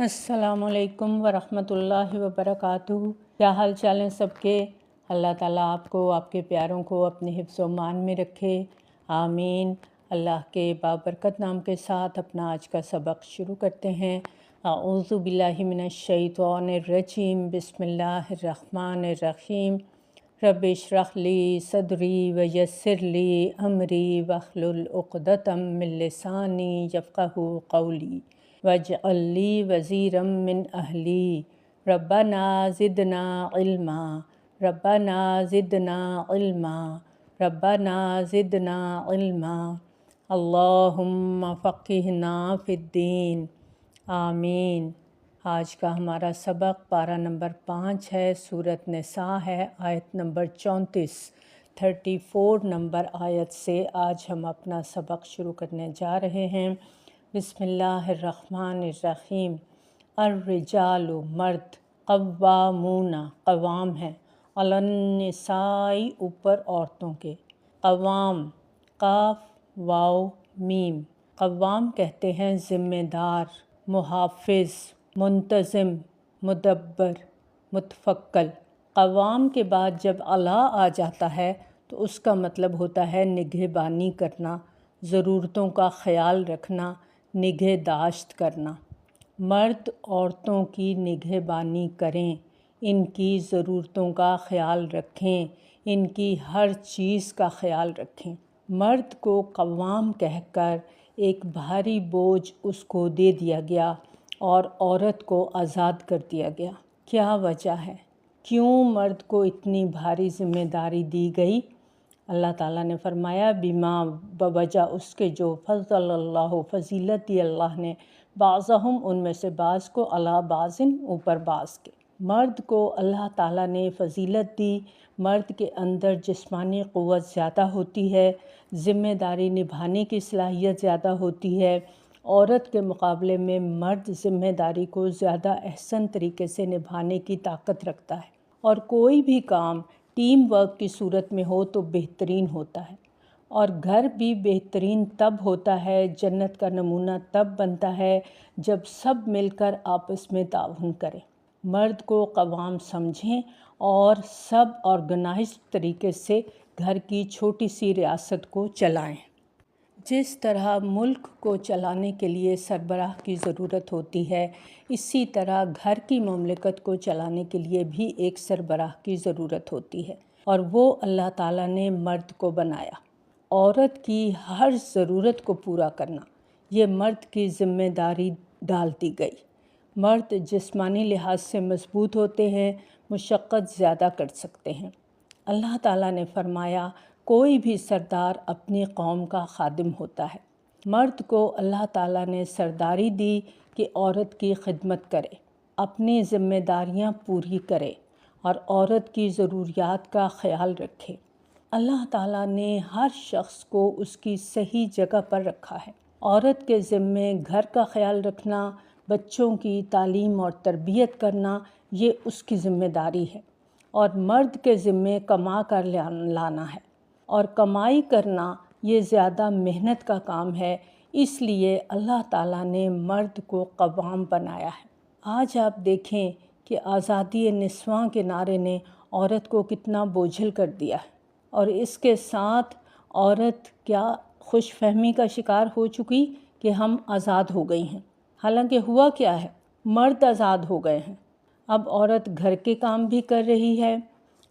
السلام علیکم ورحمۃ اللہ وبرکاتہ۔ کیا حال چال ہیں سب کے؟ اللہ تعالیٰ آپ کو، آپ کے پیاروں کو اپنے حفظ و امان میں رکھے، آمین۔ اللہ کے بابرکت نام کے ساتھ اپنا آج کا سبق شروع کرتے ہیں۔ اعوذ باللہ من الشیطان الرجیم، بسم اللہ الرحمن الرحیم۔ رب اشرح لی صدری ویسر لی امری واحلل عقدۃ من لسانی یفقہوا قولی واجعل لی وزیرا من اہلی ربنا زدنا علما ربنا زدنا علما ربنا زدنا علما اللہم فقہنا فی الدین، آمین۔ آج کا ہمارا سبق پارہ نمبر 5 ہے، سورۃ نساء ہے، آیت نمبر 34 نمبر آیت سے آج ہم اپنا سبق شروع کرنے جا رہے ہیں۔ بسم اللہ الرحمن الرحیم۔ الرجال مرد، قوامون قوام ہیں، علی النساء اوپر عورتوں کے، قوام قاف واو میم۔ قوام کہتے ہیں ذمہ دار، محافظ، منتظم، مدبر، متفکل۔ قوام کے بعد جب علی آ جاتا ہے تو اس کا مطلب ہوتا ہے نگہبانی کرنا، ضرورتوں کا خیال رکھنا، نگہداشت کرنا۔ مرد عورتوں کی نگہبانی کریں، ان کی ضرورتوں کا خیال رکھیں، ان کی ہر چیز کا خیال رکھیں۔ مرد کو قوام کہہ کر ایک بھاری بوجھ اس کو دے دیا گیا اور عورت کو آزاد کر دیا گیا۔ کیا وجہ ہے؟ کیوں مرد کو اتنی بھاری ذمہ داری دی گئی؟ اللہ تعالیٰ نے فرمایا بما، بوجہ اس کے جو فضل اللہ، فضیلت دی اللہ نے، بعضہم ان میں سے بعض کو، علی بعضن اوپر بعض کے۔ مرد کو اللہ تعالیٰ نے فضیلت دی، مرد کے اندر جسمانی قوت زیادہ ہوتی ہے، ذمہ داری نبھانے کی صلاحیت زیادہ ہوتی ہے۔ عورت کے مقابلے میں مرد ذمہ داری کو زیادہ احسن طریقے سے نبھانے کی طاقت رکھتا ہے، اور کوئی بھی کام ٹیم ورک کی صورت میں ہو تو بہترین ہوتا ہے، اور گھر بھی بہترین تب ہوتا ہے، جنت کا نمونہ تب بنتا ہے جب سب مل کر آپس میں تعاون کریں۔ مرد کو قوام سمجھیں اور سب آرگنائزڈ طریقے سے گھر کی چھوٹی سی ریاست کو چلائیں۔ جس طرح ملک کو چلانے کے لیے سربراہ کی ضرورت ہوتی ہے، اسی طرح گھر کی مملکت کو چلانے کے لیے بھی ایک سربراہ کی ضرورت ہوتی ہے، اور وہ اللہ تعالیٰ نے مرد کو بنایا۔ عورت کی ہر ضرورت کو پورا کرنا، یہ مرد کی ذمہ داری ڈال دی گئی۔ مرد جسمانی لحاظ سے مضبوط ہوتے ہیں، مشقت زیادہ کر سکتے ہیں۔ اللہ تعالیٰ نے فرمایا کوئی بھی سردار اپنی قوم کا خادم ہوتا ہے۔ مرد کو اللہ تعالیٰ نے سرداری دی کہ عورت کی خدمت کرے، اپنی ذمہ داریاں پوری کرے اور عورت کی ضروریات کا خیال رکھے۔ اللہ تعالیٰ نے ہر شخص کو اس کی صحیح جگہ پر رکھا ہے۔ عورت کے ذمے گھر کا خیال رکھنا، بچوں کی تعلیم اور تربیت کرنا، یہ اس کی ذمہ داری ہے، اور مرد کے ذمے کما کر لانا ہے، اور کمائی کرنا یہ زیادہ محنت کا کام ہے، اس لیے اللہ تعالیٰ نے مرد کو قوام بنایا ہے۔ آج آپ دیکھیں کہ آزادی نسواں کے نعرے نے عورت کو کتنا بوجھل کر دیا ہے، اور اس کے ساتھ عورت کیا خوش فہمی کا شکار ہو چکی کہ ہم آزاد ہو گئی ہیں، حالانکہ ہوا کیا ہے؟ مرد آزاد ہو گئے ہیں۔ اب عورت گھر کے کام بھی کر رہی ہے،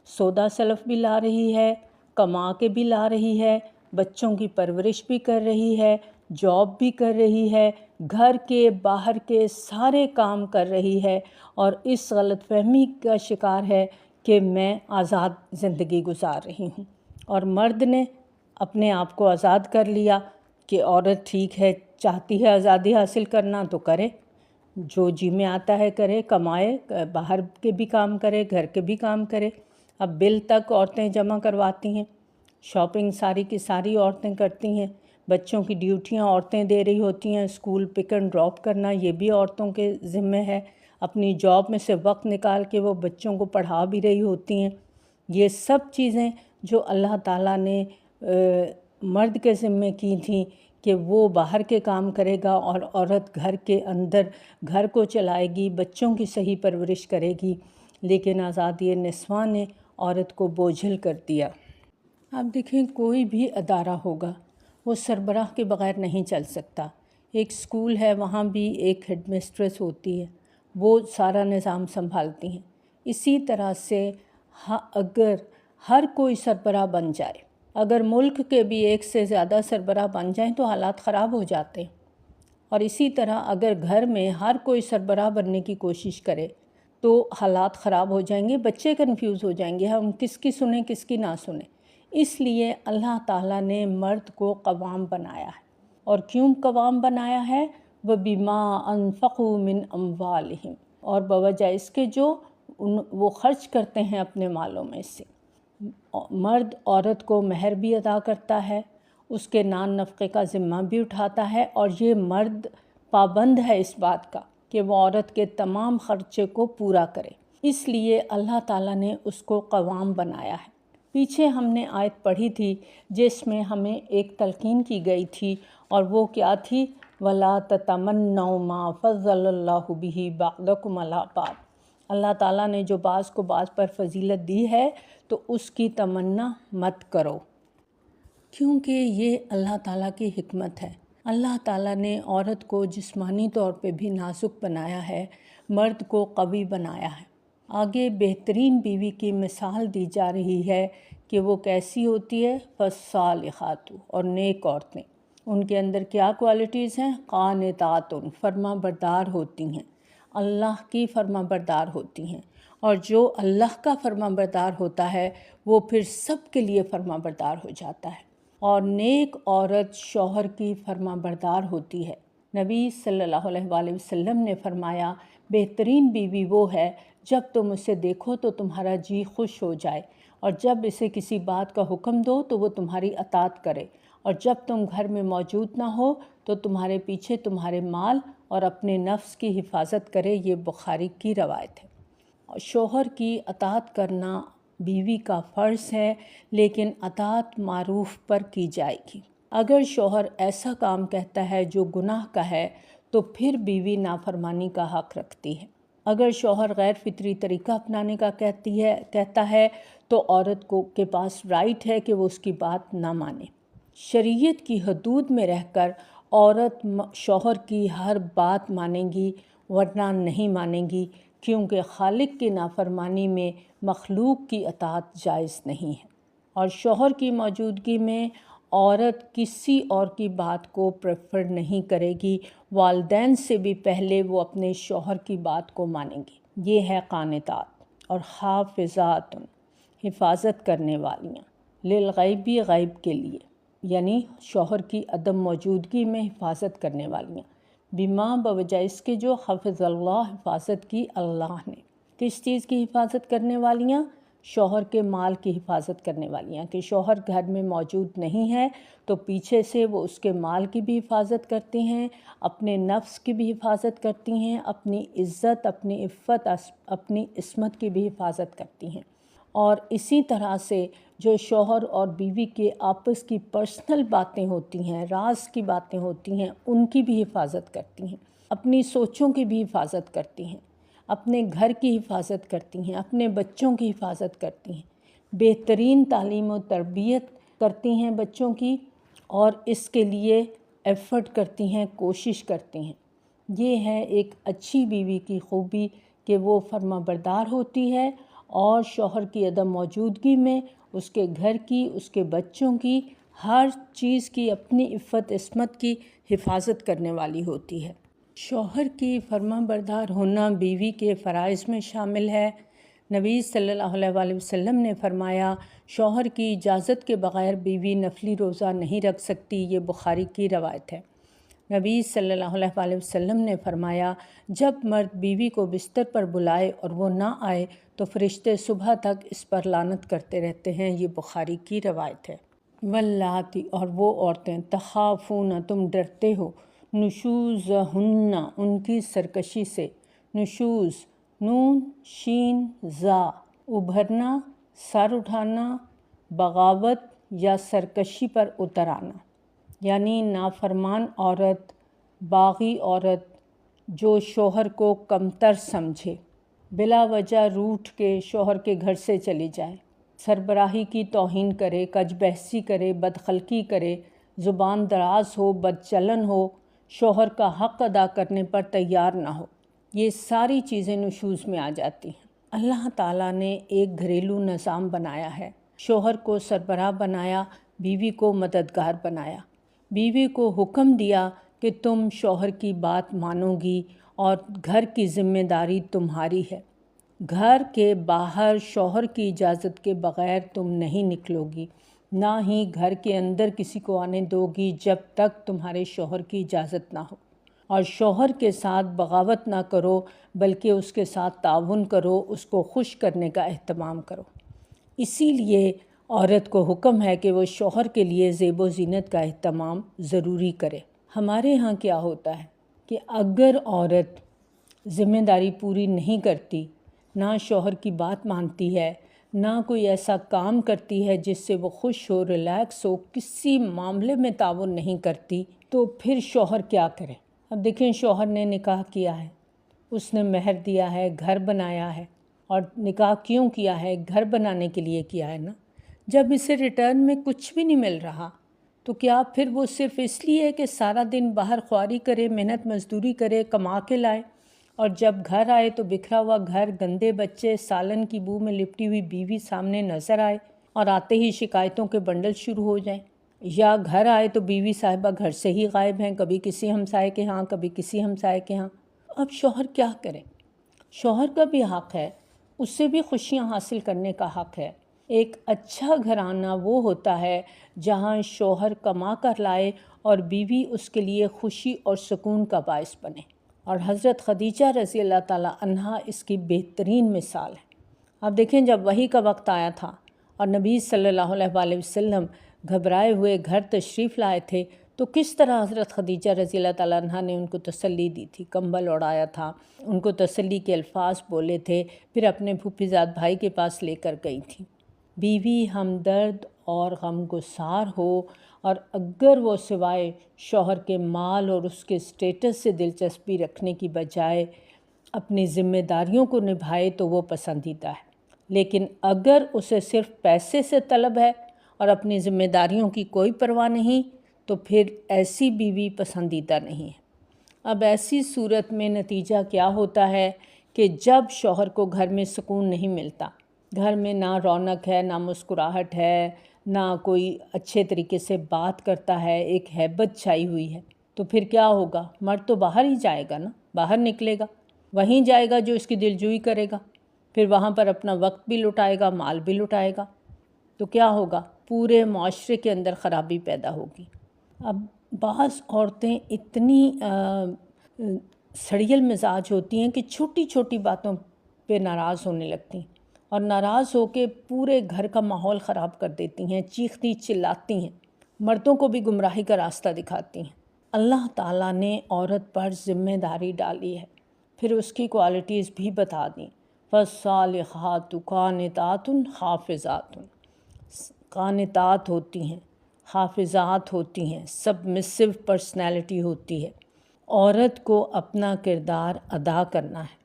سودا سلف بھی لا رہی ہے، کما کے بھی لا رہی ہے، بچوں کی پرورش بھی کر رہی ہے، جاب بھی کر رہی ہے، گھر کے باہر کے سارے کام کر رہی ہے، اور اس غلط فہمی کا شکار ہے کہ میں آزاد زندگی گزار رہی ہوں۔ اور مرد نے اپنے آپ کو آزاد کر لیا کہ عورت ٹھیک ہے، چاہتی ہے آزادی حاصل کرنا تو کرے، جو جی میں آتا ہے کرے، کمائے، باہر کے بھی کام کرے، گھر کے بھی کام کرے۔ اب بل تک عورتیں جمع کرواتی ہیں، شاپنگ ساری کی ساری عورتیں کرتی ہیں، بچوں کی ڈیوٹیاں عورتیں دے رہی ہوتی ہیں، اسکول پک اینڈ ڈراپ کرنا یہ بھی عورتوں کے ذمے ہے، اپنی جاب میں سے وقت نکال کے وہ بچوں کو پڑھا بھی رہی ہوتی ہیں۔ یہ سب چیزیں جو اللہ تعالیٰ نے مرد کے ذمے کی تھیں کہ وہ باہر کے کام کرے گا اور عورت گھر کے اندر گھر کو چلائے گی، بچوں کی صحیح پرورش کرے گی، لیکن آزادی نسواں نے عورت کو بوجھل کر دیا۔ آپ دیکھیں کوئی بھی ادارہ ہوگا وہ سربراہ کے بغیر نہیں چل سکتا۔ ایک اسکول ہے، وہاں بھی ایک ہیڈ مسٹریس ہوتی ہے، وہ سارا نظام سنبھالتی ہیں۔ اسی طرح سے اگر ہر کوئی سربراہ بن جائے، اگر ملک کے بھی ایک سے زیادہ سربراہ بن جائیں تو حالات خراب ہو جاتے ہیں، اور اسی طرح اگر گھر میں ہر کوئی سربراہ بننے کی کوشش کرے تو حالات خراب ہو جائیں گے، بچے کنفیوز ہو جائیں گے، ہم کس کی سنیں کس کی نہ سنیں۔ اس لیے اللہ تعالیٰ نے مرد کو قوام بنایا ہے، اور کیوں قوام بنایا ہے؟ وَبِمَا أَنفَقُوا مِنْ أَمْوَالِهِمْ، اور بوجہ اس کے جو وہ خرچ کرتے ہیں اپنے مالوں میں سے۔ مرد عورت کو مہر بھی ادا کرتا ہے، اس کے نان نفقے کا ذمہ بھی اٹھاتا ہے، اور یہ مرد پابند ہے اس بات کا کہ وہ عورت کے تمام خرچے کو پورا کرے۔ اس لیے اللہ تعالیٰ نے اس کو قوام بنایا ہے۔ پیچھے ہم نے آیت پڑھی تھی جس میں ہمیں ایک تلقین کی گئی تھی، اور وہ کیا تھی؟ وَلَا تَتَمَنَّوْا مَا فَضَّلَ اللَّهُ بِهِ بَعْضَكُمْ عَلَىٰ بَعْضٍ، اللہ تعالیٰ نے جو بعض کو بعض پر فضیلت دی ہے تو اس کی تمنا مت کرو، کیونکہ یہ اللہ تعالیٰ کی حکمت ہے۔ اللہ تعالیٰ نے عورت کو جسمانی طور پہ بھی نازک بنایا ہے، مرد کو قوی بنایا ہے۔ آگے بہترین بیوی کی مثال دی جا رہی ہے کہ وہ کیسی ہوتی ہے؟ فالصالحات، اور نیک عورتیں، ان کے اندر کیا کوالٹیز ہیں؟ قانتات، فرما بردار ہوتی ہیں، اللہ کی فرما بردار ہوتی ہیں، اور جو اللہ کا فرما بردار ہوتا ہے وہ پھر سب کے لیے فرما بردار ہو جاتا ہے۔ اور نیک عورت شوہر کی فرما بردار ہوتی ہے۔ نبی صلی اللہ علیہ وآلہ وسلم نے فرمایا بہترین بیوی وہ ہے جب تم اسے دیکھو تو تمہارا جی خوش ہو جائے، اور جب اسے کسی بات کا حکم دو تو وہ تمہاری اطاعت کرے، اور جب تم گھر میں موجود نہ ہو تو تمہارے پیچھے تمہارے مال اور اپنے نفس کی حفاظت کرے۔ یہ بخاری کی روایت ہے۔ شوہر کی اطاعت کرنا بیوی کا فرض ہے، لیکن اطاعت معروف پر کی جائے گی۔ اگر شوہر ایسا کام کہتا ہے جو گناہ کا ہے تو پھر بیوی نافرمانی کا حق رکھتی ہے۔ اگر شوہر غیر فطری طریقہ اپنانے کا کہتا ہے تو عورت کے پاس رائٹ ہے کہ وہ اس کی بات نہ مانے۔ شریعت کی حدود میں رہ کر عورت شوہر کی ہر بات مانے گی، ورنہ نہیں مانے گی، کیونکہ خالق کی نافرمانی میں مخلوق کی اطاعت جائز نہیں ہے۔ اور شوہر کی موجودگی میں عورت کسی اور کی بات کو پریفر نہیں کرے گی، والدین سے بھی پہلے وہ اپنے شوہر کی بات کو مانے گی۔ یہ ہے قانتات۔ اور حافظات، حفاظت کرنے والیاں، للغیبی، غیب کے لیے، یعنی شوہر کی عدم موجودگی میں حفاظت کرنے والیاں، بما، بوجہ اس کے جو حفظ اللہ، حفاظت کی اللہ نے۔ کس چیز کی حفاظت کرنے والیاں؟ شوہر کے مال کی حفاظت کرنے والیاں، کہ شوہر گھر میں موجود نہیں ہے تو پیچھے سے وہ اس کے مال کی بھی حفاظت کرتی ہیں، اپنے نفس کی بھی حفاظت کرتی ہیں، اپنی عزت، اپنی عفت، اپنی عصمت کی بھی حفاظت کرتی ہیں۔ اور اسی طرح سے جو شوہر اور بیوی کے آپس کی پرسنل باتیں ہوتی ہیں، راز کی باتیں ہوتی ہیں، ان کی بھی حفاظت کرتی ہیں، اپنی سوچوں کی بھی حفاظت کرتی ہیں، اپنے گھر کی حفاظت کرتی ہیں، اپنے بچوں کی حفاظت کرتی ہیں، بہترین تعلیم و تربیت کرتی ہیں بچوں کی، اور اس کے لیے ایفرٹ کرتی ہیں، کوشش کرتی ہیں۔ یہ ہے ایک اچھی بیوی کی خوبی کہ وہ فرما بردار ہوتی ہے، اور شوہر کی عدم موجودگی میں اس کے گھر کی، اس کے بچوں کی، ہر چیز کی، اپنی عفت عصمت کی حفاظت کرنے والی ہوتی ہے۔ شوہر کی فرما بردار ہونا بیوی کے فرائض میں شامل ہے۔ نبی صلی اللہ علیہ وآلہ وسلم نے فرمایا شوہر کی اجازت کے بغیر بیوی نفلی روزہ نہیں رکھ سکتی۔ یہ بخاری کی روایت ہے۔ نبی صلی اللہ علیہ وآلہ وسلم نے فرمایا جب مرد بیوی کو بستر پر بلائے اور وہ نہ آئے تو فرشتے صبح تک اس پر لعنت کرتے رہتے ہیں۔ یہ بخاری کی روایت ہے۔ واللاتی، اور وہ عورتیں، تخافون، تم ڈرتے ہو، نشوزہن، ان کی سرکشی سے، نشوز، نون شین زا، ابھرنا، سر اٹھانا، بغاوت یا سرکشی پر اتر آنا۔ یعنی نافرمان عورت، باغی عورت جو شوہر کو کمتر سمجھے، بلا وجہ روٹھ کے شوہر کے گھر سے چلی جائے، سربراہی کی توہین کرے، کج بحثی کرے، بدخلقی کرے، زبان دراز ہو، بد چلن ہو، شوہر کا حق ادا کرنے پر تیار نہ ہو، یہ ساری چیزیں نشوز میں آ جاتی ہیں۔ اللہ تعالیٰ نے ایک گھریلو نظام بنایا ہے، شوہر کو سربراہ بنایا، بیوی کو مددگار بنایا، بیوی کو حکم دیا کہ تم شوہر کی بات مانو گی اور گھر کی ذمہ داری تمہاری ہے، گھر کے باہر شوہر کی اجازت کے بغیر تم نہیں نکلو گی، نہ ہی گھر کے اندر کسی کو آنے دو گی جب تک تمہارے شوہر کی اجازت نہ ہو، اور شوہر کے ساتھ بغاوت نہ کرو بلکہ اس کے ساتھ تعاون کرو، اس کو خوش کرنے کا اہتمام کرو۔ اسی لیے عورت کو حکم ہے کہ وہ شوہر کے لیے زیب و زینت کا اہتمام ضروری کرے۔ ہمارے ہاں کیا ہوتا ہے کہ اگر عورت ذمہ داری پوری نہیں کرتی، نہ شوہر کی بات مانتی ہے، نہ کوئی ایسا کام کرتی ہے جس سے وہ خوش ہو، ریلیکس ہو، کسی معاملے میں تعاون نہیں کرتی، تو پھر شوہر کیا کرے؟ اب دیکھیں، شوہر نے نکاح کیا ہے، اس نے مہر دیا ہے، گھر بنایا ہے، اور نکاح کیوں کیا ہے؟ گھر بنانے کے لیے کیا ہے نا۔ جب اسے ریٹرن میں کچھ بھی نہیں مل رہا تو کیا پھر وہ صرف اس لیے کہ سارا دن باہر خواری کرے، محنت مزدوری کرے، کما کے لائے، اور جب گھر آئے تو بکھرا ہوا گھر، گندے بچے، سالن کی بو میں لپٹی ہوئی بیوی سامنے نظر آئے اور آتے ہی شکایتوں کے بنڈل شروع ہو جائیں؟ یا گھر آئے تو بیوی صاحبہ گھر سے ہی غائب ہیں، کبھی کسی ہمسائے کے ہاں، کبھی کسی ہمسائے کے ہاں۔ اب شوہر کیا کرے؟ شوہر کا بھی حق ہے، اس سے بھی خوشیاں حاصل کرنے کا حق ہے۔ ایک اچھا گھرانہ وہ ہوتا ہے جہاں شوہر کما کر لائے اور بیوی اس کے لیے خوشی اور سکون کا باعث بنے، اور حضرت خدیجہ رضی اللہ تعالیٰ عنہا اس کی بہترین مثال ہے۔ اب دیکھیں، جب وحی کا وقت آیا تھا اور نبی صلی اللہ علیہ وآلہ وسلم گھبرائے ہوئے گھر تشریف لائے تھے، تو کس طرح حضرت خدیجہ رضی اللہ تعالیٰ عنہا نے ان کو تسلی دی تھی، کمبل اڑایا تھا، ان کو تسلی کے الفاظ بولے تھے، پھر اپنے پھوپھی زاد بھائی کے پاس لے کر گئی تھی۔ بیوی ہمدرد اور غمگسار ہو، اور اگر وہ سوائے شوہر کے مال اور اس کے سٹیٹس سے دلچسپی رکھنے کی بجائے اپنی ذمہ داریوں کو نبھائے تو وہ پسندیدہ ہے، لیکن اگر اسے صرف پیسے سے طلب ہے اور اپنی ذمہ داریوں کی کوئی پرواہ نہیں تو پھر ایسی بیوی پسندیدہ نہیں ہے۔ اب ایسی صورت میں نتیجہ کیا ہوتا ہے کہ جب شوہر کو گھر میں سکون نہیں ملتا، گھر میں نہ رونق ہے، نہ مسکراہٹ ہے، نہ کوئی اچھے طریقے سے بات کرتا ہے، ایک ہیبت چھائی ہوئی ہے، تو پھر کیا ہوگا؟ مرد تو باہر ہی جائے گا نا، باہر نکلے گا، وہیں جائے گا جو اس کی دلجوئی کرے گا، پھر وہاں پر اپنا وقت بھی لٹائے گا، مال بھی لٹائے گا، تو کیا ہوگا؟ پورے معاشرے کے اندر خرابی پیدا ہوگی۔ اب بعض عورتیں اتنی سڑیل مزاج ہوتی ہیں کہ چھوٹی چھوٹی باتوں پہ ناراض ہونے لگتی ہیں، اور ناراض ہو کے پورے گھر کا ماحول خراب کر دیتی ہیں، چیختی چلاتی ہیں، مردوں کو بھی گمراہی کا راستہ دکھاتی ہیں۔ اللہ تعالیٰ نے عورت پر ذمہ داری ڈالی ہے، پھر اس کی کوالٹیز بھی بتا دیں۔ فَالصَّالِحَاتُ قَانِتَاتٌ حَافِظَاتٌ، قانتات ہوتی ہیں، حافظات ہوتی ہیں، سبمسو پرسنالٹی ہوتی ہے۔ عورت کو اپنا کردار ادا کرنا ہے،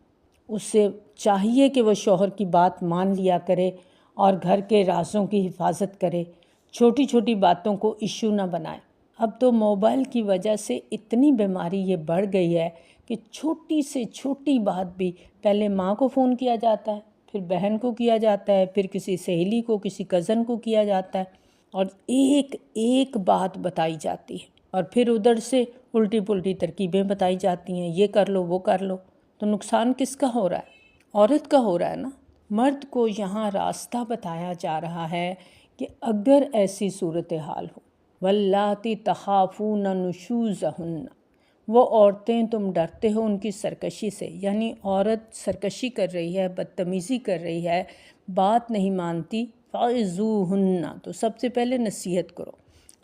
اسے چاہیے کہ وہ شوہر کی بات مان لیا کرے اور گھر کے رازوں کی حفاظت کرے، چھوٹی چھوٹی باتوں کو ایشو نہ بنائے۔ اب تو موبائل کی وجہ سے اتنی بیماری یہ بڑھ گئی ہے کہ چھوٹی سے چھوٹی بات بھی پہلے ماں کو فون کیا جاتا ہے، پھر بہن کو کیا جاتا ہے، پھر کسی سہیلی کو، کسی کزن کو کیا جاتا ہے، اور ایک ایک بات بتائی جاتی ہے، اور پھر ادھر سے الٹی پلٹی ترکیبیں بتائی جاتی ہیں، یہ کر لو وہ کر لو۔ تو نقصان کس کا ہو رہا ہے؟ عورت کا ہو رہا ہے نا۔ مرد کو یہاں راستہ بتایا جا رہا ہے کہ اگر ایسی صورتحال ہو، واللاتی تخافون نشوزہن، وہ عورتیں تم ڈرتے ہو ان کی سرکشی سے، یعنی عورت سرکشی کر رہی ہے، بدتمیزی کر رہی ہے، بات نہیں مانتی، فعظوہن، تو سب سے پہلے نصیحت کرو،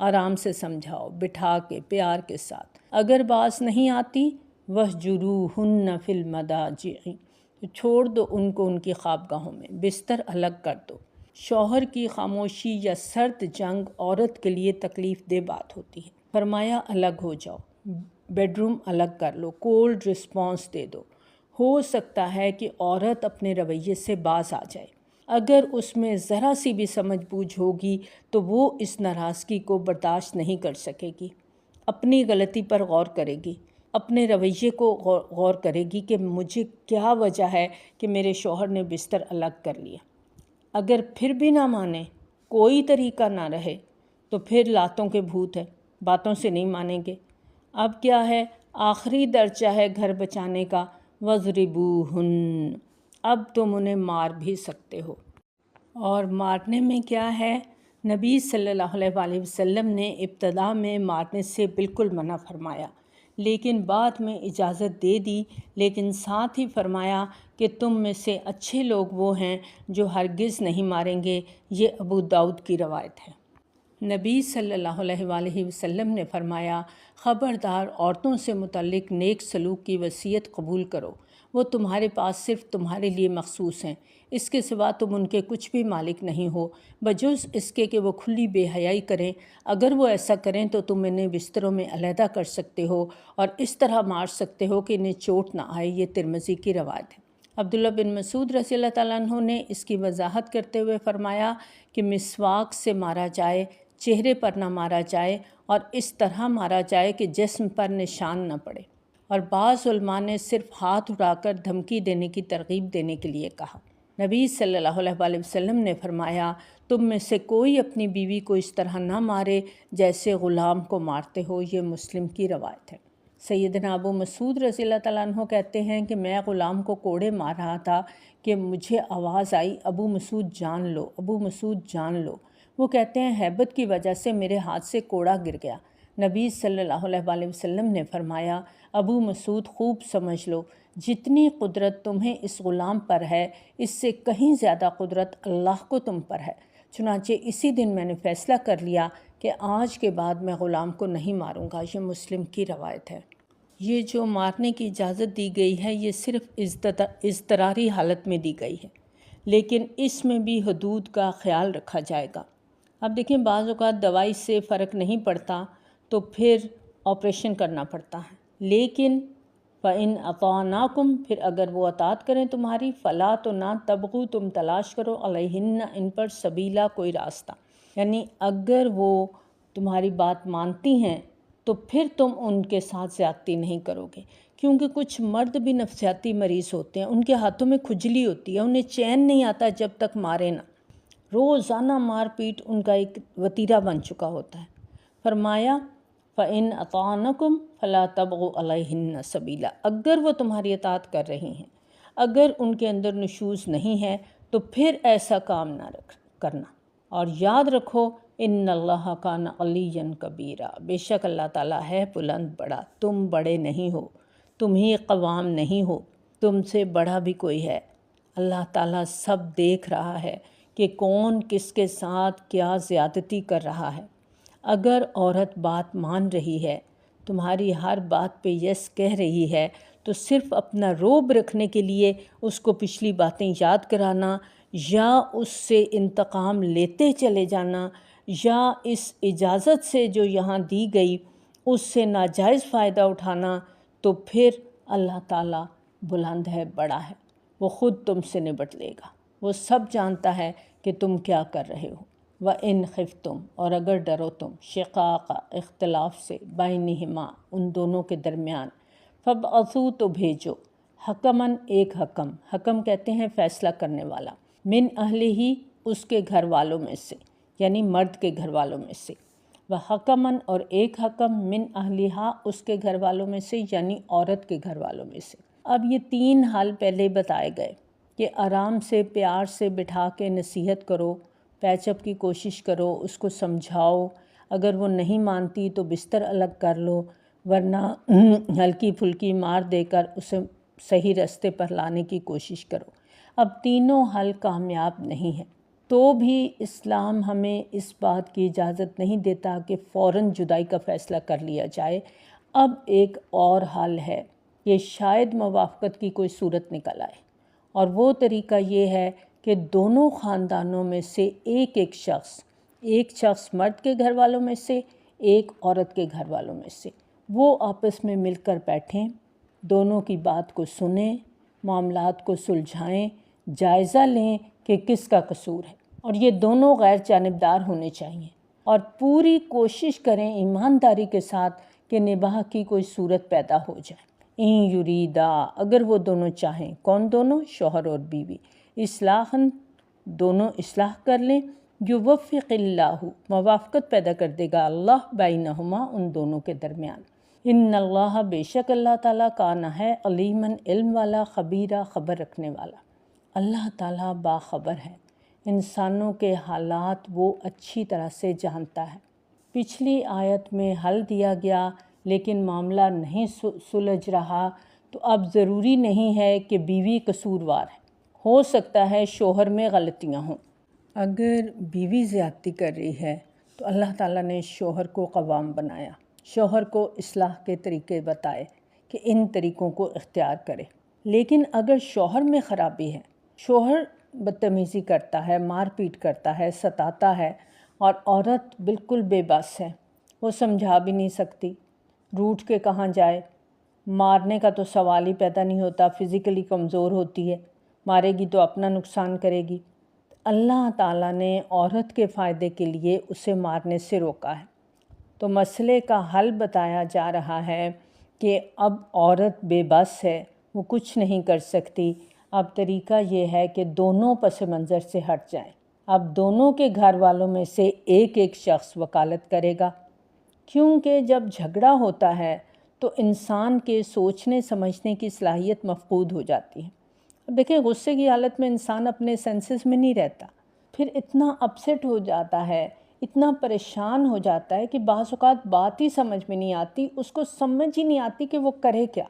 آرام سے سمجھاؤ، بٹھا کے پیار کے ساتھ۔ اگر باز نہیں آتی، وَہْجُرُوهُنَّ فِي الْمَضَاجِعِ، تو چھوڑ دو ان کو ان کی خوابگاہوں میں، بستر الگ کر دو۔ شوہر کی خاموشی یا سرد جنگ عورت کے لیے تکلیف دہ بات ہوتی ہے، فرمایا الگ ہو جاؤ، بیڈ روم الگ کر لو، کولڈ رسپانس دے دو۔ ہو سکتا ہے کہ عورت اپنے رویے سے باز آ جائے، اگر اس میں ذرا سی بھی سمجھ بوجھ ہوگی تو وہ اس ناراضگی کو برداشت نہیں کر سکے گی، اپنی غلطی پر غور کرے گی، اپنے رویے کو غور کرے گی کہ مجھے کیا وجہ ہے کہ میرے شوہر نے بستر الگ کر لیا۔ اگر پھر بھی نہ مانے، کوئی طریقہ نہ رہے، تو پھر لاتوں کے بھوت ہے، باتوں سے نہیں مانیں گے۔ اب کیا ہے؟ آخری درجہ ہے گھر بچانے کا، وَاضْرِبُوهُنَّ، اب تم انہیں مار بھی سکتے ہو۔ اور مارنے میں کیا ہے؟ نبی صلی اللہ علیہ وآلہ وسلم نے ابتدا میں مارنے سے بالکل منع فرمایا، لیکن بعد میں اجازت دے دی، لیکن ساتھ ہی فرمایا کہ تم میں سے اچھے لوگ وہ ہیں جو ہرگز نہیں ماریں گے۔ یہ ابو داؤد کی روایت ہے۔ نبی صلی اللہ علیہ وآلہ وسلم نے فرمایا، خبردار عورتوں سے متعلق نیک سلوک کی وصیت قبول کرو، وہ تمہارے پاس صرف تمہارے لیے مخصوص ہیں، اس کے سوا تم ان کے کچھ بھی مالک نہیں ہو، بجز اس کے کہ وہ کھلی بے حیائی کریں۔ اگر وہ ایسا کریں تو تم انہیں بستروں میں علیحدہ کر سکتے ہو اور اس طرح مار سکتے ہو کہ انہیں چوٹ نہ آئے۔ یہ ترمذی کی روایت ہے۔ عبداللہ بن مسعود رضی اللہ تعالیٰ عنہ نے اس کی وضاحت کرتے ہوئے فرمایا کہ مسواک سے مارا جائے، چہرے پر نہ مارا جائے، اور اس طرح مارا جائے کہ جسم پر نشان نہ پڑے۔ اور بعض علماء نے صرف ہاتھ اٹھا کر دھمکی دینے کی ترغیب دینے کے لیے کہا۔ نبی صلی اللہ علیہ وآلہ وسلم نے فرمایا، تم میں سے کوئی اپنی بیوی کو اس طرح نہ مارے جیسے غلام کو مارتے ہو۔ یہ مسلم کی روایت ہے۔ سیدنا ابو مسعود رضی اللہ تعالیٰ عنہ کہتے ہیں کہ میں غلام کو کوڑے مار رہا تھا کہ مجھے آواز آئی، ابو مسعود جان لو، ابو مسعود جان لو۔ وہ کہتے ہیں ہیبت کی وجہ سے میرے ہاتھ سے کوڑا گر گیا۔ نبی صلی اللہ علیہ وآلہ وسلم نے فرمایا، ابو مسعود خوب سمجھ لو، جتنی قدرت تمہیں اس غلام پر ہے، اس سے کہیں زیادہ قدرت اللہ کو تم پر ہے۔ چنانچہ اسی دن میں نے فیصلہ کر لیا کہ آج کے بعد میں غلام کو نہیں ماروں گا۔ یہ مسلم کی روایت ہے۔ یہ جو مارنے کی اجازت دی گئی ہے، یہ صرف اضطراری حالت میں دی گئی ہے، لیکن اس میں بھی حدود کا خیال رکھا جائے گا۔ اب دیکھیں، بعض اوقات دوائی سے فرق نہیں پڑتا تو پھر آپریشن کرنا پڑتا ہے، لیکن فَإِنْ أَطَعْنَاكُمْ، پھر اگر وہ اطاعت کریں تمہاری، فَلَا، تو نہ تبغوا، تم تلاش کرو، علیہن، ان پر، سبیلا، کوئی راستہ، یعنی اگر وہ تمہاری بات مانتی ہیں تو پھر تم ان کے ساتھ زیادتی نہیں کرو گے، کیونکہ کچھ مرد بھی نفسیاتی مریض ہوتے ہیں، ان کے ہاتھوں میں کھجلی ہوتی ہے، انہیں چین نہیں آتا جب تک مارے نہ، روزانہ مار پیٹ ان کا ایک وتیرہ بن چکا ہوتا ہے۔ فرمایا فَإِنْ أَطَعْنَكُمْ فَلَا تَبْغُوا عَلَيْهِنَّ سَبِيلًا، اگر وہ تمہاری اطاعت کر رہی ہیں، اگر ان کے اندر نشوز نہیں ہے تو پھر ایسا کام نہ کرنا۔ اور یاد رکھو، ان اللہ کان علیٰ کبیرا، بے شک اللہ تعالیٰ ہے بلند بڑا، تم بڑے نہیں ہو، تم ہی قوام نہیں ہو، تم سے بڑا بھی کوئی ہے۔ اللہ تعالیٰ سب دیکھ رہا ہے کہ کون کس کے ساتھ کیا زیادتی کر رہا ہے۔ اگر عورت بات مان رہی ہے، تمہاری ہر بات پہ یس کہہ رہی ہے، تو صرف اپنا روب رکھنے کے لیے اس کو پچھلی باتیں یاد کرانا، یا اس سے انتقام لیتے چلے جانا، یا اس اجازت سے جو یہاں دی گئی اس سے ناجائز فائدہ اٹھانا، تو پھر اللہ تعالیٰ بلند ہے، بڑا ہے، وہ خود تم سے نبٹ لے گا، وہ سب جانتا ہے کہ تم کیا کر رہے ہو۔ وَإِنْ خِفْتُمْ، اور اگر ڈرو تم، شقاق، اختلاف سے، بینہما، ان دونوں کے درمیان، فَابْعَثُوا، تو بھیجو، حکماً، ایک حکم، حکم کہتے ہیں فیصلہ کرنے والا، من اہلہ، اس کے گھر والوں میں سے، یعنی مرد کے گھر والوں میں سے، وحکماً، اور ایک حکم، من اہلہا، اس کے گھر والوں میں سے، یعنی عورت کے گھر والوں میں سے۔ اب یہ تین حال پہلے بتائے گئے کہ آرام سے، پیار سے بٹھا کے نصیحت کرو، پیچ اپ کی کوشش کرو، اس کو سمجھاؤ، اگر وہ نہیں مانتی تو بستر الگ کر لو، ورنہ ہلکی پھلکی مار دے کر اسے صحیح راستے پر لانے کی کوشش کرو۔ اب تینوں حل کامیاب نہیں ہیں تو بھی اسلام ہمیں اس بات کی اجازت نہیں دیتا کہ فوراً جدائی کا فیصلہ کر لیا جائے۔ اب ایک اور حل ہے کہ شاید موافقت کی کوئی صورت نکل آئے، اور وہ طریقہ یہ ہے کہ دونوں خاندانوں میں سے ایک شخص مرد کے گھر والوں میں سے، ایک عورت کے گھر والوں میں سے، وہ آپس میں مل کر بیٹھیں، دونوں کی بات کو سنیں، معاملات کو سلجھائیں، جائزہ لیں کہ کس کا قصور ہے، اور یہ دونوں غیر جانبدار ہونے چاہیے، اور پوری کوشش کریں ایمانداری کے ساتھ کہ نباہ کی کوئی صورت پیدا ہو جائے۔ این یریدا، اگر وہ دونوں چاہیں، کون دونوں؟ شوہر اور بیوی، اصلاحاً، دونوں اصلاح کر لیں، یوفق اللہ، موافقت پیدا کر دے گا اللہ بینہما، ان دونوں کے درمیان۔ ان اللہ، بے شک اللہ تعالیٰ، کان ہے علیماً، علم والا، خبیرہ، خبر رکھنے والا۔ اللہ تعالیٰ باخبر ہے، انسانوں کے حالات وہ اچھی طرح سے جانتا ہے۔ پچھلی آیت میں حل دیا گیا لیکن معاملہ نہیں سلجھ رہا، تو اب ضروری نہیں ہے کہ بیوی قصوروار ہے، ہو سکتا ہے شوہر میں غلطیاں ہوں۔ اگر بیوی زیادتی کر رہی ہے تو اللہ تعالیٰ نے شوہر کو قوام بنایا، شوہر کو اصلاح کے طریقے بتائے کہ ان طریقوں کو اختیار کرے۔ لیکن اگر شوہر میں خرابی ہے، شوہر بدتمیزی کرتا ہے، مار پیٹ کرتا ہے، ستاتا ہے، اور عورت بالکل بے بس ہے، وہ سمجھا بھی نہیں سکتی، روٹھ کے کہاں جائے، مارنے کا تو سوال ہی پیدا نہیں ہوتا، فزیکلی کمزور ہوتی ہے، مارے گی تو اپنا نقصان کرے گی۔ اللہ تعالیٰ نے عورت کے فائدے کے لیے اسے مارنے سے روکا ہے۔ تو مسئلے کا حل بتایا جا رہا ہے کہ اب عورت بے بس ہے، وہ کچھ نہیں کر سکتی، اب طریقہ یہ ہے کہ دونوں پس منظر سے ہٹ جائیں۔ اب دونوں کے گھر والوں میں سے ایک ایک شخص وکالت کرے گا، کیونکہ جب جھگڑا ہوتا ہے تو انسان کے سوچنے سمجھنے کی صلاحیت مفقود ہو جاتی ہے۔ اب دیکھیں، غصے کی حالت میں انسان اپنے سینسز میں نہیں رہتا، پھر اتنا اپسیٹ ہو جاتا ہے، اتنا پریشان ہو جاتا ہے کہ بعض اوقات بات ہی سمجھ میں نہیں آتی، اس کو سمجھ ہی نہیں آتی کہ وہ کرے کیا۔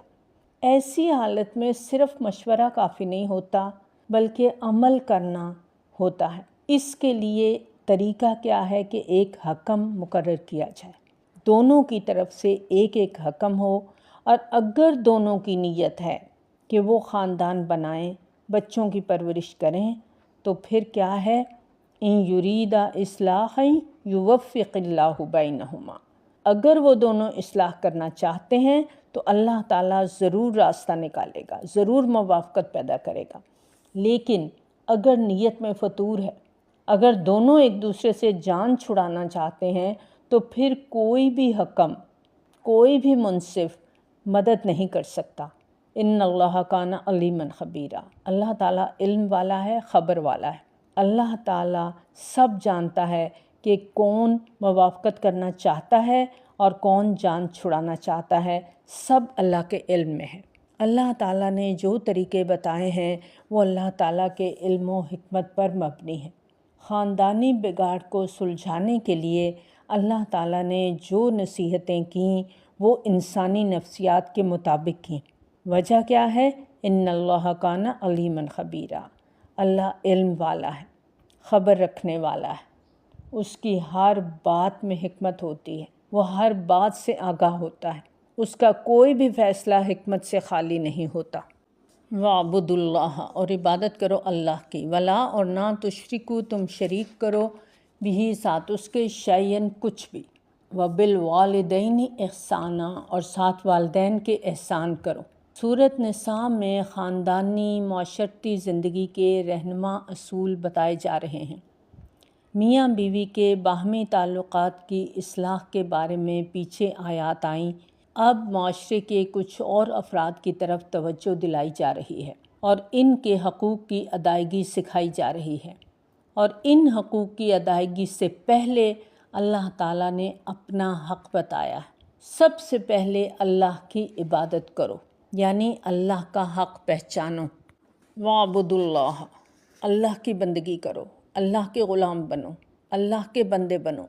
ایسی حالت میں صرف مشورہ کافی نہیں ہوتا، بلکہ عمل کرنا ہوتا ہے۔ اس کے لیے طریقہ کیا ہے کہ ایک حکم مقرر کیا جائے، دونوں کی طرف سے ایک ایک حکم ہو، اور اگر دونوں کی نیت ہے کہ وہ خاندان بنائیں، بچوں کی پرورش کریں، تو پھر کیا ہے؟ ان یریدا اصلاحا یوفق اللہ بینہما، اگر وہ دونوں اصلاح کرنا چاہتے ہیں تو اللہ تعالیٰ ضرور راستہ نکالے گا، ضرور موافقت پیدا کرے گا۔ لیکن اگر نیت میں فطور ہے، اگر دونوں ایک دوسرے سے جان چھڑانا چاہتے ہیں، تو پھر کوئی بھی حکم، کوئی بھی منصف مدد نہیں کر سکتا۔ ان اللہ کان علیماً خبیرہ، اللہ تعالیٰ علم والا ہے، خبر والا ہے۔ اللہ تعالیٰ سب جانتا ہے کہ کون موافقت کرنا چاہتا ہے اور کون جان چھڑانا چاہتا ہے، سب اللہ کے علم میں ہے۔ اللہ تعالیٰ نے جو طریقے بتائے ہیں وہ اللہ تعالیٰ کے علم و حکمت پر مبنی ہے۔ خاندانی بگاڑ کو سلجھانے کے لیے اللہ تعالیٰ نے جو نصیحتیں کیں وہ انسانی نفسیات کے مطابق کیں۔ وجہ کیا ہے؟ ان اللہ کان علیماً خبیرہ، اللہ علم والا ہے، خبر رکھنے والا ہے، اس کی ہر بات میں حکمت ہوتی ہے، وہ ہر بات سے آگاہ ہوتا ہے، اس کا کوئی بھی فیصلہ حکمت سے خالی نہیں ہوتا۔ وَاعْبُدُوا اللَّهَ، اور عبادت کرو اللہ کی، وَلَا، اور نہ تشرکو، تم شریک کرو، بھی ساتھ اس کے، شیئن، کچھ بھی، وَبِالْوَالِدَيْنِ احسانًا، اور ساتھ والدین کے احسان کرو۔ سورۃ نساء میں خاندانی معاشرتی زندگی کے رہنما اصول بتائے جا رہے ہیں۔ میاں بیوی کے باہمی تعلقات کی اصلاح کے بارے میں پیچھے آیات آئیں، اب معاشرے کے کچھ اور افراد کی طرف توجہ دلائی جا رہی ہے اور ان کے حقوق کی ادائیگی سکھائی جا رہی ہے۔ اور ان حقوق کی ادائیگی سے پہلے اللہ تعالیٰ نے اپنا حق بتایا ہے۔ سب سے پہلے اللہ کی عبادت کرو، یعنی اللہ کا حق پہچانو۔ وَاعْبُدُوا اللَّهَ، اللہ کی بندگی کرو، اللہ کے غلام بنو، اللہ کے بندے بنو۔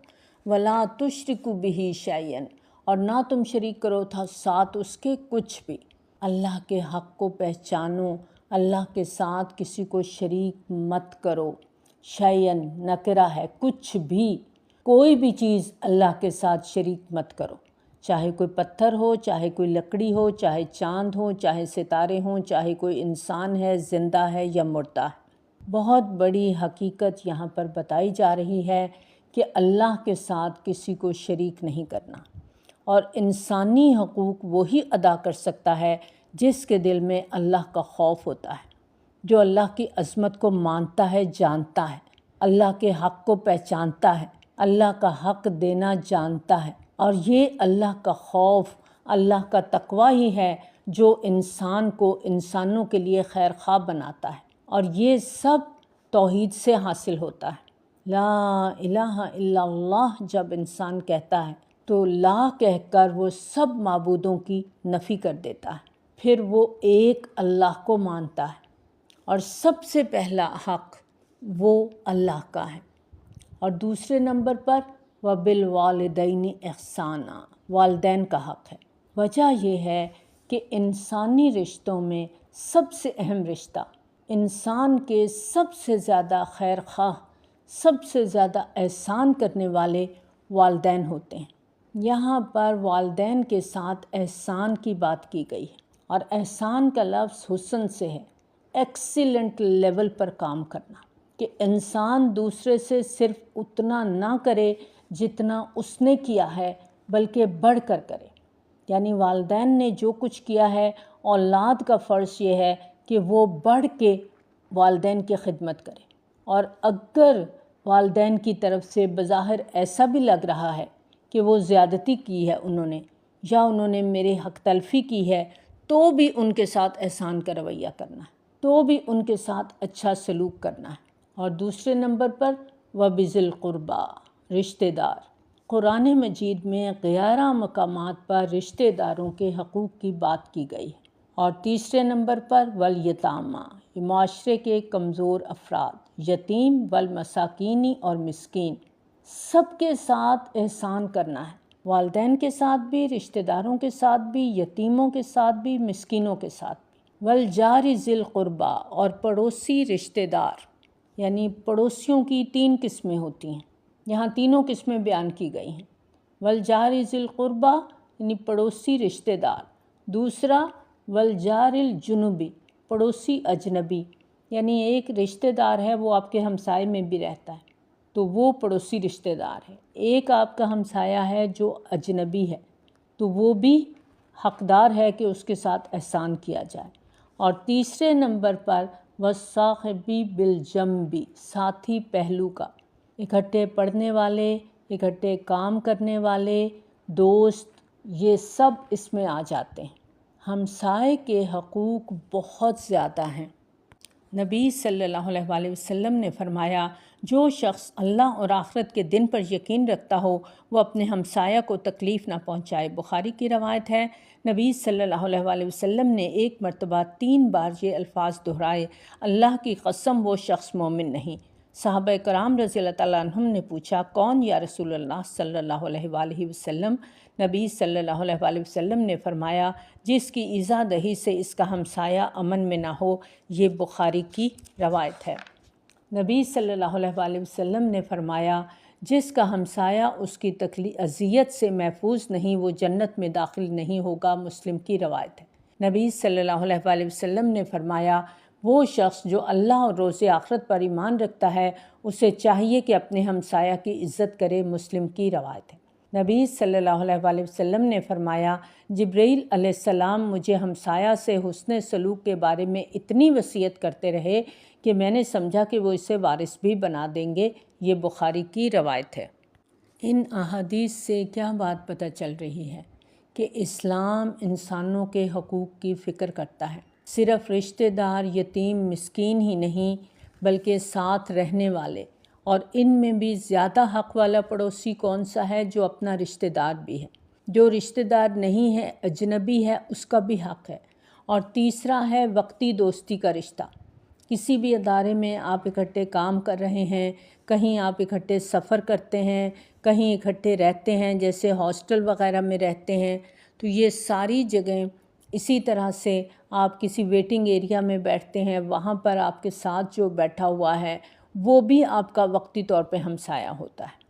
وَلَا تُشْرِكُوا بِهِ شَيْئًا، اور نہ تم شریک کرو تھا ساتھ اس کے کچھ بھی۔ اللہ کے حق کو پہچانو، اللہ کے ساتھ کسی کو شریک مت کرو۔ شیئن نکرہ ہے، کچھ بھی، کوئی بھی چیز اللہ کے ساتھ شریک مت کرو، چاہے کوئی پتھر ہو، چاہے کوئی لکڑی ہو، چاہے چاند ہو، چاہے ستارے ہوں، چاہے کوئی انسان ہے، زندہ ہے یا مردہ ہے۔ بہت بڑی حقیقت یہاں پر بتائی جا رہی ہے کہ اللہ کے ساتھ کسی کو شریک نہیں کرنا، اور انسانی حقوق وہی ادا کر سکتا ہے جس کے دل میں اللہ کا خوف ہوتا ہے، جو اللہ کی عظمت کو مانتا ہے، جانتا ہے، اللہ کے حق کو پہچانتا ہے، اللہ کا حق دینا جانتا ہے۔ اور یہ اللہ کا خوف، اللہ کا تقویٰ ہی ہے جو انسان کو انسانوں کے لیے خیر خواہ بناتا ہے، اور یہ سب توحید سے حاصل ہوتا ہے۔ لا الہ الا اللہ جب انسان کہتا ہے تو لا کہہ کر وہ سب معبودوں کی نفی کر دیتا ہے، پھر وہ ایک اللہ کو مانتا ہے، اور سب سے پہلا حق وہ اللہ کا ہے۔ اور دوسرے نمبر پر وَبِالْوَالِدَيْنِ احسانًا، والدین کا حق ہے۔ وجہ یہ ہے کہ انسانی رشتوں میں سب سے اہم رشتہ، انسان کے سب سے زیادہ خیر خواہ، سب سے زیادہ احسان کرنے والے والدین ہوتے ہیں۔ یہاں پر والدین کے ساتھ احسان کی بات کی گئی ہے، اور احسان کا لفظ حسن سے ہے، ایکسیلنٹ لیول پر کام کرنا، کہ انسان دوسرے سے صرف اتنا نہ کرے جتنا اس نے کیا ہے، بلکہ بڑھ کر کرے۔ یعنی والدین نے جو کچھ کیا ہے، اولاد کا فرض یہ ہے کہ وہ بڑھ کے والدین کی خدمت کرے۔ اور اگر والدین کی طرف سے بظاہر ایسا بھی لگ رہا ہے کہ وہ زیادتی کی ہے انہوں نے، یا انہوں نے میرے حق تلفی کی ہے، تو بھی ان کے ساتھ احسان کا رویہ کرنا ہے، تو بھی ان کے ساتھ اچھا سلوک کرنا ہے۔ اور دوسرے نمبر پر وَبِذِی الْقُرْبَىٰ، رشتہ دار۔ قرآن مجید میں 11 مقامات پر رشتہ داروں کے حقوق کی بات کی گئی ہے۔ اور تیسرے نمبر پر وَالْیَتَامَىٰ، یہ معاشرے کے کمزور افراد، یتیم، والمساکین اور مسکین، سب کے ساتھ احسان کرنا ہے، والدین کے ساتھ بھی، رشتہ داروں کے ساتھ بھی، یتیموں کے ساتھ بھی، مسکینوں کے ساتھ بھی۔ وَالْجَارِ ذِی الْقُرْبَىٰ، اور پڑوسی رشتہ دار، یعنی پڑوسیوں کی 3 قسمیں ہوتی ہیں، یہاں تینوں قسمیں بیان کی گئی ہیں۔ وَالْجَارِ ذِی الْقُرْبَىٰ یعنی پڑوسی رشتہ دار، دوسرا وَالْجَارِ الْجُنُبِ، پڑوسی اجنبی، یعنی ایک رشتہ دار ہے وہ آپ کے ہمسائے میں بھی رہتا ہے تو وہ پڑوسی رشتہ دار ہے، ایک آپ کا ہمسایہ ہے جو اجنبی ہے تو وہ بھی حقدار ہے کہ اس کے ساتھ احسان کیا جائے۔ اور تیسرے نمبر پر وَالصَّاحِبِ بِالْجَنبِ، ساتھی پہلو کا، اکٹھے پڑھنے والے، اکٹھے کام کرنے والے، دوست، یہ سب اس میں آ جاتے ہیں۔ ہمسائے کے حقوق بہت زیادہ ہیں۔ نبی صلی اللہ علیہ وآلہ وسلم نے فرمایا، جو شخص اللہ اور آخرت کے دن پر یقین رکھتا ہو وہ اپنے ہمسایہ کو تکلیف نہ پہنچائے۔ بخاری کی روایت ہے، نبی صلی اللہ علیہ وآلہ وسلم نے ایک مرتبہ 3 بار یہ الفاظ دہرائے، اللہ کی قسم وہ شخص مومن نہیں۔ صحابہ کرام رضی اللہ تعالیٰ عنہم نے پوچھا، کون یا رسول اللہ صلی اللہ علیہ وآلہ وسلم؟ نبی صلی اللہ علیہ وآلہ وسلم نے فرمایا، جس کی ایذا دہی سے اس کا ہمسایہ امن میں نہ ہو۔ یہ بخاری کی روایت ہے۔ نبی صلی اللہ علیہ وآلہ وسلم نے فرمایا، جس کا ہمسایہ اس کی اذیت سے محفوظ نہیں وہ جنت میں داخل نہیں ہوگا۔ مسلم کی روایت ہے۔ نبی صلی اللہ علیہ وآلہ وسلم نے فرمایا، وہ شخص جو اللہ اور روز آخرت پر ایمان رکھتا ہے اسے چاہیے کہ اپنے ہمسایہ کی عزت کرے۔ مسلم کی روایت ہے۔ نبی صلی اللہ علیہ وآلہ وسلم نے فرمایا، جبرائیل علیہ السلام مجھے ہمسایہ سے حسن سلوک کے بارے میں اتنی وصیت کرتے رہے کہ میں نے سمجھا کہ وہ اسے وارث بھی بنا دیں گے۔ یہ بخاری کی روایت ہے۔ ان احادیث سے کیا بات پتہ چل رہی ہے کہ اسلام انسانوں کے حقوق کی فکر کرتا ہے، صرف رشتہ دار، یتیم، مسکین ہی نہیں بلکہ ساتھ رہنے والے، اور ان میں بھی زیادہ حق والا پڑوسی کون سا ہے؟ جو اپنا رشتہ دار بھی ہے، جو رشتہ دار نہیں ہے، اجنبی ہے، اس کا بھی حق ہے۔ اور تیسرا ہے وقتی دوستی کا رشتہ۔ کسی بھی ادارے میں آپ اکٹھے کام کر رہے ہیں، کہیں آپ اکٹھے سفر کرتے ہیں، کہیں اکٹھے رہتے ہیں، جیسے ہاسٹل وغیرہ میں رہتے ہیں، تو یہ ساری جگہیں اسی طرح سے آپ کسی ویٹنگ ایریا میں بیٹھتے ہیں، وہاں پر آپ کے ساتھ جو بیٹھا ہوا ہے وہ بھی آپ کا وقتی طور پہ ہمسایہ ہوتا ہے۔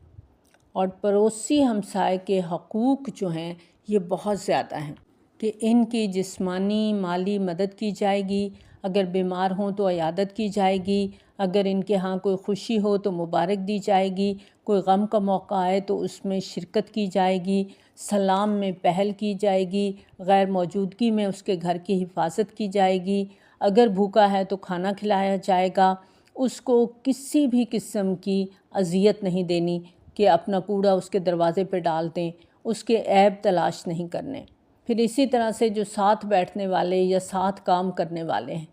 اور پڑوسی ہمسائے کے حقوق جو ہیں یہ بہت زیادہ ہیں کہ ان کی جسمانی مالی مدد کی جائے گی، اگر بیمار ہوں تو عیادت کی جائے گی، اگر ان کے ہاں کوئی خوشی ہو تو مبارک دی جائے گی، کوئی غم کا موقع آئے تو اس میں شرکت کی جائے گی، سلام میں پہل کی جائے گی، غیر موجودگی میں اس کے گھر کی حفاظت کی جائے گی، اگر بھوکا ہے تو کھانا کھلایا جائے گا، اس کو کسی بھی قسم کی اذیت نہیں دینی کہ اپنا کوڑا اس کے دروازے پہ ڈال دیں، اس کے عیب تلاش نہیں کرنے۔ پھر اسی طرح سے جو ساتھ بیٹھنے والے یا ساتھ کام کرنے والے ہیں،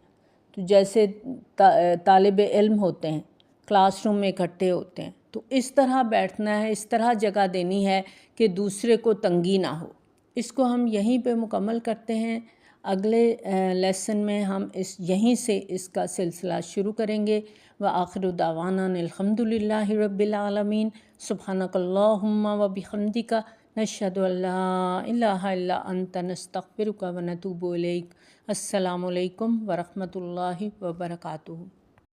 تو جیسے طالب علم ہوتے ہیں، کلاس روم میں اکٹھے ہوتے ہیں، تو اس طرح بیٹھنا ہے، اس طرح جگہ دینی ہے کہ دوسرے کو تنگی نہ ہو۔ اس کو ہم یہیں پہ مکمل کرتے ہیں۔ اگلے لیسن میں ہم یہیں سے اس کا سلسلہ شروع کریں گے۔ وآخر دعوانا الحمد للہ رب العالمین۔ سبحانک اللہم و بحمدک، نشہد ان لا الہ الا انت، نستغفرک و نتوب الیک۔ السلام علیکم ورحمۃ اللہ وبرکاتہ۔